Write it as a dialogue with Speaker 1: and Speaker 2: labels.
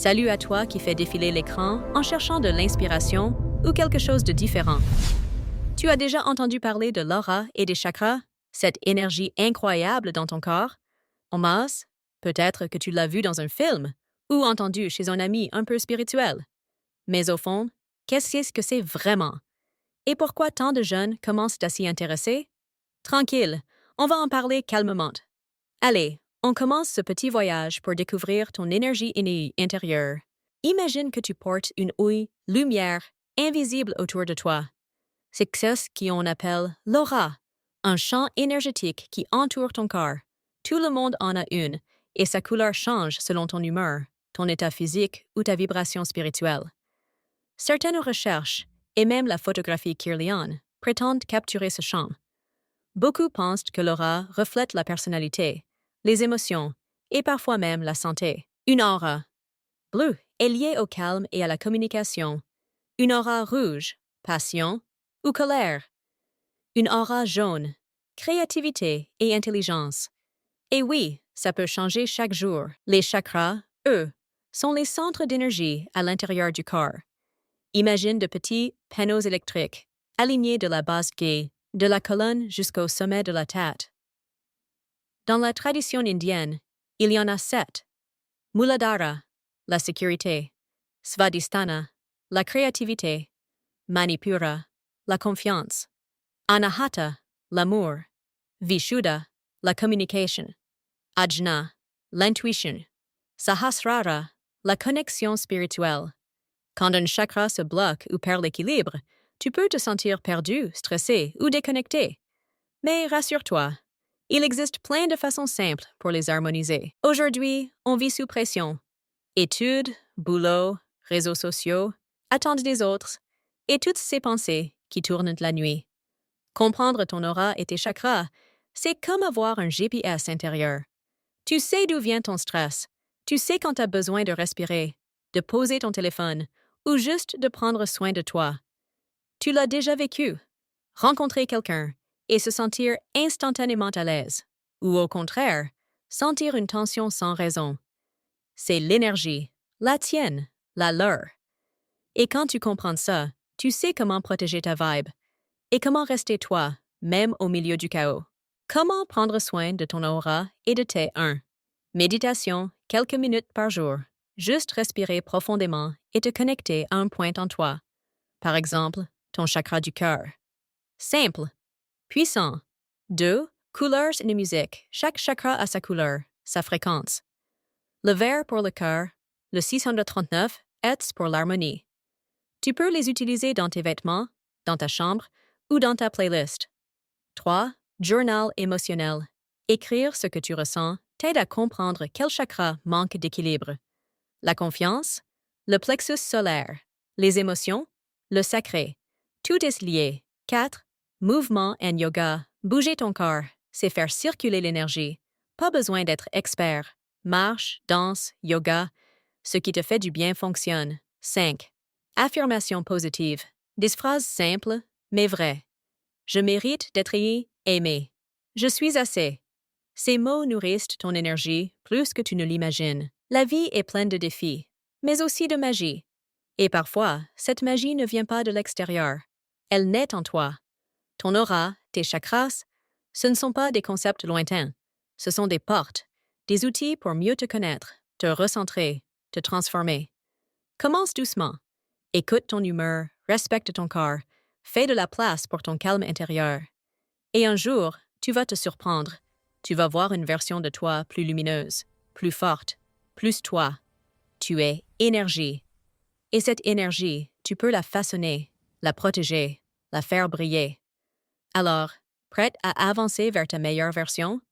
Speaker 1: Salut à toi qui fais défiler l'écran en cherchant de l'inspiration ou quelque chose de différent. Tu as déjà entendu parler de l'aura et des chakras, cette énergie incroyable dans ton corps? En masse, peut-être que tu l'as vu dans un film ou entendu chez un ami un peu spirituel. Mais au fond, qu'est-ce que c'est vraiment? Et pourquoi tant de jeunes commencent à s'y intéresser? Tranquille, on va en parler calmement. Allez, on commence ce petit voyage pour découvrir ton énergie innée intérieure. Imagine que tu portes une ouïe, lumière, invisible autour de toi. C'est ce qu'on appelle l'aura, un champ énergétique qui entoure ton corps. Tout le monde en a une, et sa couleur change selon ton humeur, ton état physique ou ta vibration spirituelle. Certaines recherches, et même la photographie Kirlian, prétendent capturer ce champ. Beaucoup pensent que l'aura reflète la personnalité, les émotions et parfois même la santé. Une aura bleue est liée au calme et à la communication. Une aura rouge, passion ou colère. Une aura jaune, créativité et intelligence. Et oui, ça peut changer chaque jour. Les chakras, eux, sont les centres d'énergie à l'intérieur du corps. Imagine de petits panneaux électriques, alignés de la base gaie, de la colonne jusqu'au sommet de la tête. Dans la tradition indienne, il y en a 7. Muladhara, la sécurité. Svadhisthana, la créativité. Manipura, la confiance. Anahata, l'amour. Vishuddha, la communication. Ajna, l'intuition. Sahasrara, la connexion spirituelle. Quand un chakra se bloque ou perd l'équilibre, tu peux te sentir perdu, stressé ou déconnecté. Mais rassure-toi, il existe plein de façons simples pour les harmoniser. Aujourd'hui, on vit sous pression. Études, boulot, réseaux sociaux, attentes des autres, et toutes ces pensées qui tournent la nuit. Comprendre ton aura et tes chakras, c'est comme avoir un GPS intérieur. Tu sais d'où vient ton stress. Tu sais quand tu as besoin de respirer, de poser ton téléphone, ou juste de prendre soin de toi. Tu l'as déjà vécu. Rencontrer quelqu'un et se sentir instantanément à l'aise. Ou au contraire, sentir une tension sans raison. C'est l'énergie, la tienne, la leur. Et quand tu comprends ça, tu sais comment protéger ta vibe et comment rester toi, même au milieu du chaos. Comment prendre soin de ton aura et de tes 1. Méditation, quelques minutes par jour. Juste respirer profondément et te connecter à un point en toi. Par exemple, ton chakra du cœur. Simple. Puissant. 2. Couleurs et musique. Chaque chakra a sa couleur, sa fréquence. Le vert pour le cœur, le 639 Hz pour l'harmonie. Tu peux les utiliser dans tes vêtements, dans ta chambre ou dans ta playlist. 3. Journal émotionnel. Écrire ce que tu ressens t'aide à comprendre quel chakra manque d'équilibre. La confiance, le plexus solaire, les émotions, le sacré. Tout est lié. 4. Mouvement et yoga. Bouger ton corps, c'est faire circuler l'énergie. Pas besoin d'être expert. Marche, danse, yoga. Ce qui te fait du bien fonctionne. 5. Affirmation positive. Des phrases simples, mais vraies. Je mérite d'être aimé. Je suis assez. Ces mots nourrissent ton énergie plus que tu ne l'imagines. La vie est pleine de défis, mais aussi de magie. Et parfois, cette magie ne vient pas de l'extérieur. Elle naît en toi. Ton aura, tes chakras, ce ne sont pas des concepts lointains. Ce sont des portes, des outils pour mieux te connaître, te recentrer, te transformer. Commence doucement. Écoute ton humeur, respecte ton corps, fais de la place pour ton calme intérieur. Et un jour, tu vas te surprendre. Tu vas voir une version de toi plus lumineuse, plus forte, plus toi. Tu es énergie. Et cette énergie, tu peux la façonner, la protéger, la faire briller. Alors, prête à avancer vers ta meilleure version?